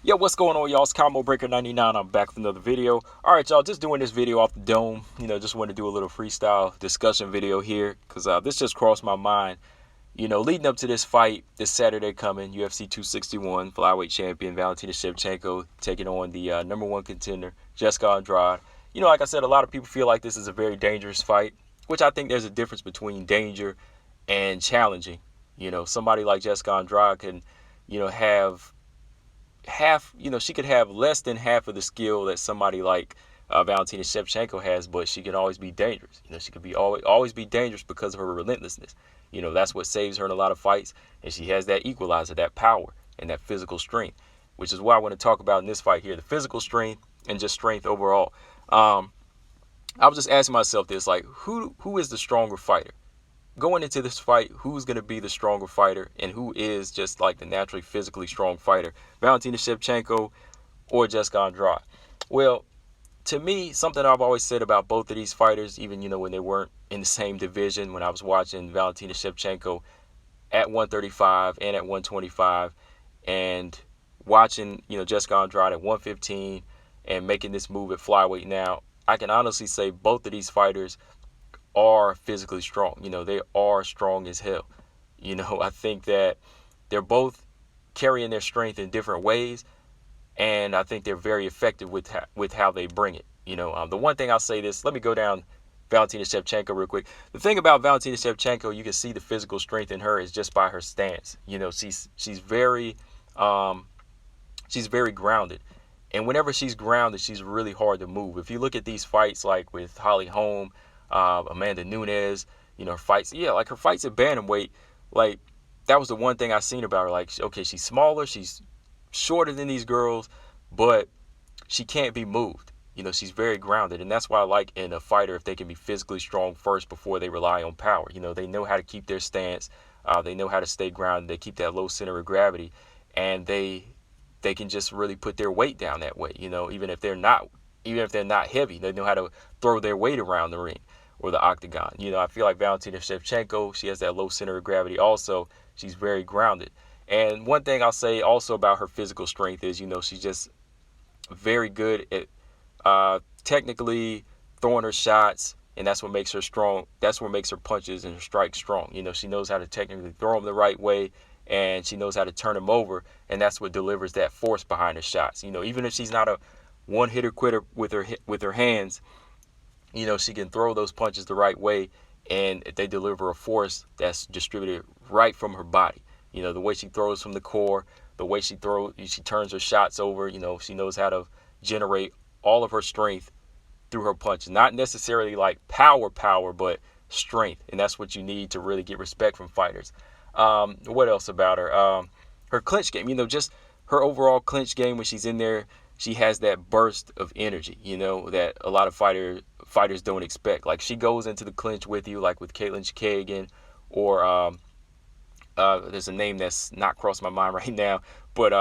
Yo, what's going on, y'all? It's Combo Breaker 99. I'm back with another video. All right, y'all, just doing this video off the dome. Just want to do a little freestyle discussion video here because this just crossed my mind. Leading up to this fight this Saturday coming, UFC 261 flyweight champion Valentina Shevchenko taking on the number one contender Jessica Andrade. Like I said, a lot of people feel like this is a very dangerous fight, which I think there's a difference between danger and challenging. Somebody like Jessica Andrade can, have half, she could have less than half of the skill that somebody like Valentina Shevchenko has, but she can always be dangerous. She could be always be dangerous because of her relentlessness. That's what saves her in a lot of fights, and she has that equalizer, that power, and that physical strength, which is what I want to talk about in this fight here: the physical strength and just strength overall. I was just asking myself this, like, who is the stronger fighter? Going into this fight, who's going to be the stronger fighter and who is just like the naturally physically strong fighter, Valentina Shevchenko or Jessica Andrade? Well, to me, something I've always said about both of these fighters, even, when they weren't in the same division, when I was watching Valentina Shevchenko at 135 and at 125 and watching, Jessica Andrade at 115 and making this move at flyweight now, I can honestly say both of these fighters are physically strong. They are strong as hell. I think that they're both carrying their strength in different ways, and I think they're very effective with how they bring it. The one thing I'll say this, let me go down Valentina Shevchenko real quick. The thing about Valentina Shevchenko, you can see the physical strength in her is just by her stance. She's very grounded. And whenever she's grounded, she's really hard to move. If you look at these fights like with Holly Holm, Amanda Nunes, her fights, like her fights at bantamweight, like that was the one thing I seen about her. Like, okay, she's smaller, she's shorter than these girls, but she can't be moved. She's very grounded, and that's why I like in a fighter if they can be physically strong first before they rely on power. They know how to keep their stance, they know how to stay grounded, they keep that low center of gravity, and they can just really put their weight down that way. Even if they're not heavy, they know how to throw their weight around the ring or the octagon. I feel like Valentina Shevchenko, she has that low center of gravity also. She's very grounded. And one thing I'll say also about her physical strength is, she's just very good at technically throwing her shots, and that's what makes her strong. That's what makes her punches and her strikes strong. She knows how to technically throw them the right way, and she knows how to turn them over, and that's what delivers that force behind her shots. Even if she's not a one-hitter quitter with her hands, she can throw those punches the right way, and they deliver a force that's distributed right from her body. The way she throws from the core, the way she turns her shots over. She knows how to generate all of her strength through her punches. Not necessarily like power, but strength, and that's what you need to really get respect from fighters. What else about her? Her clinch game, just her overall clinch game when she's in there, she has that burst of energy, that a lot of fighters don't expect. Like, she goes into the clinch with you, like with Caitlin Chikagian, or there's a name that's not crossed my mind right now, but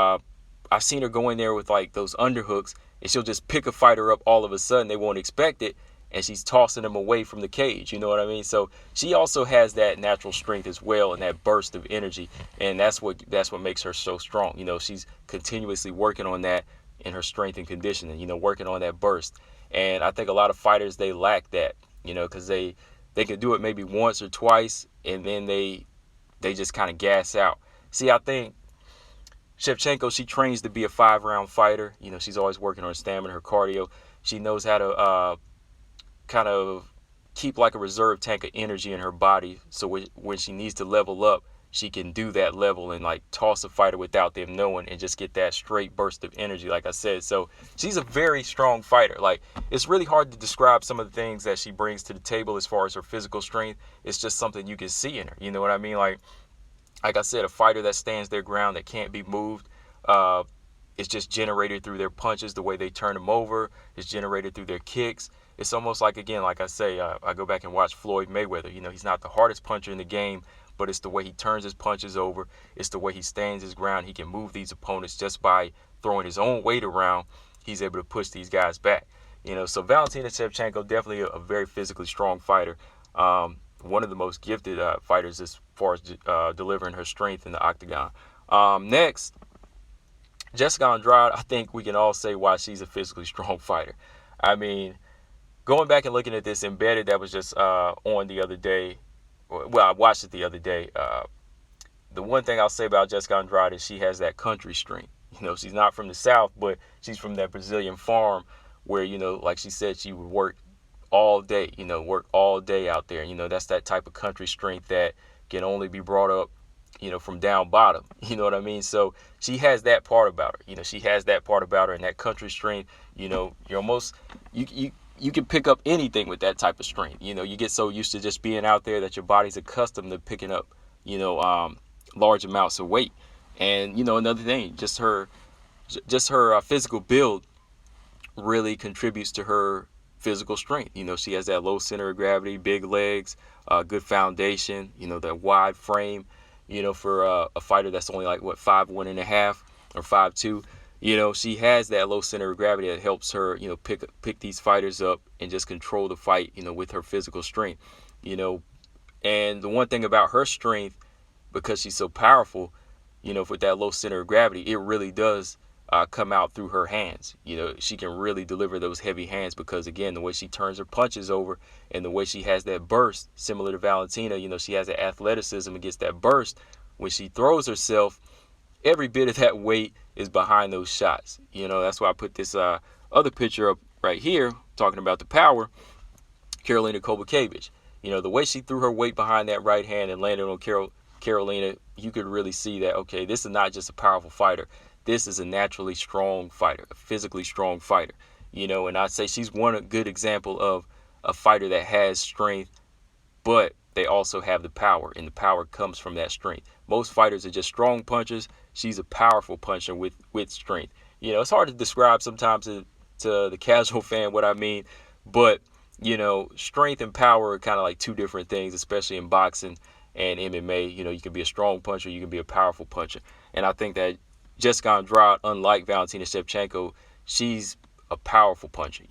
I've seen her go in there with like those underhooks, and she'll just pick a fighter up all of a sudden. They won't expect it, and she's tossing them away from the cage. You know what I mean? So she also has that natural strength as well, and that burst of energy, and that's what makes her so strong. She's continuously working on that in her strength and conditioning. Working on that burst, and I think a lot of fighters, they lack that. Because they can do it maybe once or twice, and then they just kind of gas out. See, I think Shevchenko, she trains to be a 5-round fighter. She's always working on her stamina, her cardio. She knows how to kind of keep like a reserve tank of energy in her body, so when she needs to level up, she can do that level and like toss a fighter without them knowing and just get that straight burst of energy, like I said. So she's a very strong fighter. Like, it's really hard to describe some of the things that she brings to the table as far as her physical strength. It's just something you can see in her. You know what I mean? Like I said, a fighter that stands their ground, that can't be moved. It's just generated through their punches, the way they turn them over. It's generated through their kicks. It's almost like, again, like I say, I go back and watch Floyd Mayweather. He's not the hardest puncher in the game, but it's the way he turns his punches over. It's the way he stands his ground. He can move these opponents just by throwing his own weight around. He's able to push these guys back. So Valentina Shevchenko, definitely a very physically strong fighter. One of the most gifted fighters as far as delivering her strength in the octagon. Next, Jessica Andrade, I think we can all say why she's a physically strong fighter. I mean, going back and looking at this embedded that was just on the other day, well, I watched it the other day. The one thing I'll say about Jessica Andrade is she has that country strength. She's not from the South, but she's from that Brazilian farm where, like she said, she would work all day, work all day out there. That's that type of country strength that can only be brought up, from down bottom. You know what I mean? So she has that part about her. She has that part about her, and that country strength. You're almost you can pick up anything with that type of strength. You get so used to just being out there that your body's accustomed to picking up, large amounts of weight. And another thing, just her physical build really contributes to her physical strength. She has that low center of gravity, big legs, good foundation, that wide frame, for a fighter that's only like, 5'1.5" or 5'2". She has that low center of gravity that helps her, pick these fighters up and just control the fight, with her physical strength. And the one thing about her strength, because she's so powerful, with that low center of gravity, it really does come out through her hands. She can really deliver those heavy hands because, again, the way she turns her punches over and the way she has that burst, similar to Valentina, she has that athleticism and gets that burst. When she throws herself, every bit of that weight is behind those shots. That's why I put this other picture up right here talking about the power, Karolina Kowalkiewicz. The way she threw her weight behind that right hand and landed on Karolina, you could really see that, okay, this is not just a powerful fighter. This is a naturally strong fighter, a physically strong fighter. And I'd say she's one good example of a fighter that has strength, but they also have the power, and the power comes from that strength. Most fighters are just strong punchers. She's a powerful puncher with strength. It's hard to describe sometimes to the casual fan what I mean, but strength and power are kind of like two different things, especially in boxing and MMA. You can be a strong puncher, you can be a powerful puncher. And I think that Jessica Andrade, unlike Valentina Shevchenko, she's a powerful puncher.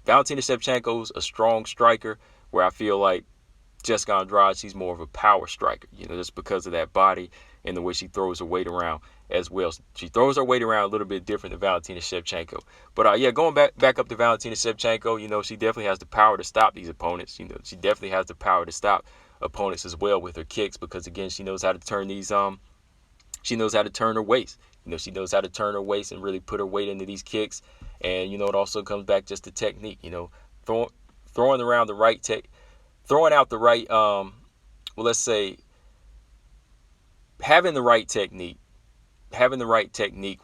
Valentina Shevchenko's a strong striker, where I feel like Jessica Andrade, she's more of a power striker, just because of that body and the way she throws her weight around as well. She throws her weight around a little bit different than Valentina Shevchenko. But going back up to Valentina Shevchenko, she definitely has the power to stop these opponents. She definitely has the power to stop opponents as well with her kicks, because, again, she knows how to turn she knows how to turn her waist. She knows how to turn her waist and really put her weight into these kicks. And, it also comes back just to technique, throwing around the right throwing out the right, let's say, having the right technique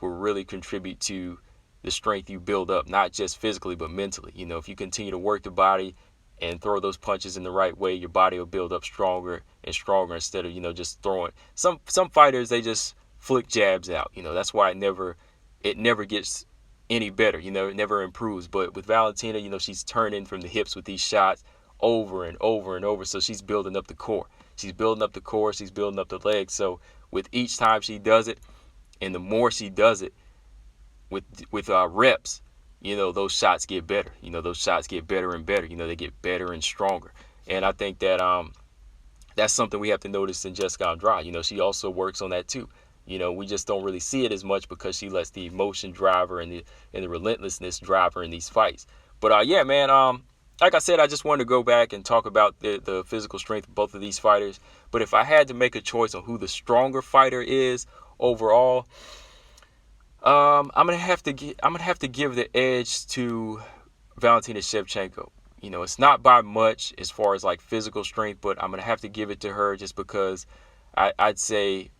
will really contribute to the strength you build up, not just physically, but mentally. If you continue to work the body and throw those punches in the right way, your body will build up stronger and stronger instead of, just throwing. Some fighters, they just flick jabs out. That's why it never gets any better. It never improves. But with Valentina, she's turning from the hips with these shots over and over and over. So she's building up the core. She's building up the legs. So with each time she does it, and the more she does it with reps, those shots get better. Those shots get better and better. They get better and stronger. And I think that that's something we have to notice in Jessica Andrade. She also works on that too. We just don't really see it as much because she lets the emotion drive her and the relentlessness drive her in these fights. But man, like I said, I just wanted to go back and talk about the physical strength of both of these fighters. But if I had to make a choice on who the stronger fighter is overall, I'm gonna have to give the edge to Valentina Shevchenko. It's not by much as far as like physical strength, but I'm gonna have to give it to her just because I'd say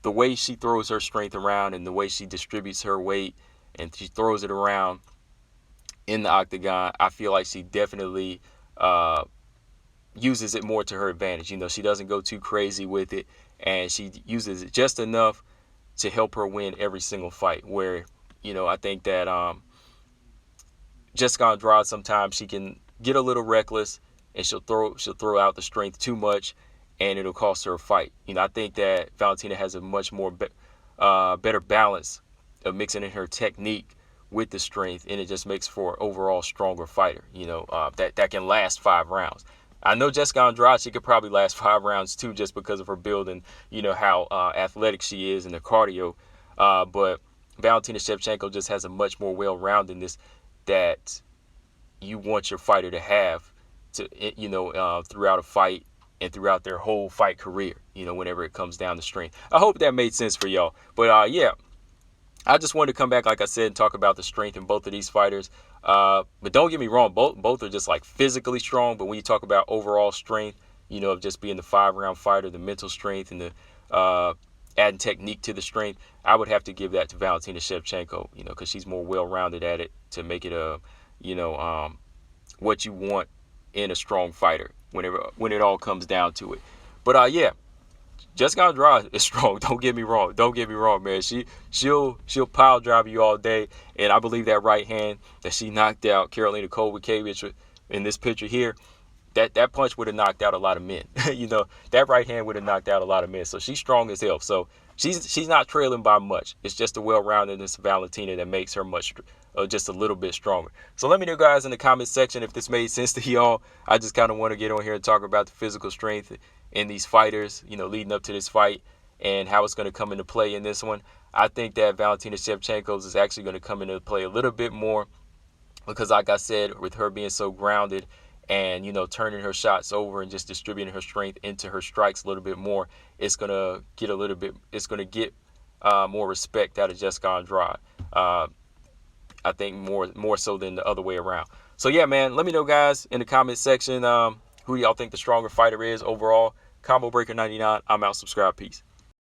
the way she throws her strength around and the way she distributes her weight and she throws it around in the octagon, I feel like she definitely uses it more to her advantage. She doesn't go too crazy with it, and she uses it just enough to help her win every single fight. Where, I think that Jessica Andrade, sometimes she can get a little reckless and she'll throw out the strength too much, and it'll cost her a fight. I think that Valentina has a much more better balance of mixing in her technique with the strength, and it just makes for an overall stronger fighter, that can last 5 rounds. I know Jessica Andrade, she could probably last 5 rounds too, just because of her build and, how athletic she is and the cardio. But Valentina Shevchenko just has a much more well-roundedness that you want your fighter to have to, throughout a fight and throughout their whole fight career, whenever it comes down to strength. I hope that made sense for y'all. But yeah, I just wanted to come back, like I said, and talk about the strength in both of these fighters. But don't get me wrong, both are just like physically strong. But when you talk about overall strength, of just being the 5-round fighter, the mental strength, and the adding technique to the strength, I would have to give that to Valentina Shevchenko, because she's more well-rounded at it to make it what you want in a strong fighter when it all comes down to it. But yeah, Jessica Andrade is strong. Don't get me wrong. Don't get me wrong, man. She'll pile drive you all day, and I believe that right hand that she knocked out Karolina Kowalkiewicz in this picture here, that punch would have knocked out a lot of men. That right hand would have knocked out a lot of men. So she's strong as hell. So she's not trailing by much. It's just the well-roundedness of Valentina that makes her just a little bit stronger. So let me know, guys, in the comment section if this made sense to y'all. I just kind of want to get on here and talk about the physical strength in these fighters, leading up to this fight and how it's going to come into play in this one. I think that Valentina Shevchenko's is actually going to come into play a little bit more because, like I said, with her being so grounded and, turning her shots over and just distributing her strength into her strikes a little bit more, it's going to get more respect out of Jessica Andrade. I think more so than the other way around. So yeah, man, let me know, guys, in the comment section who y'all think the stronger fighter is overall. Combo Breaker 99. I'm out. Subscribe. Peace.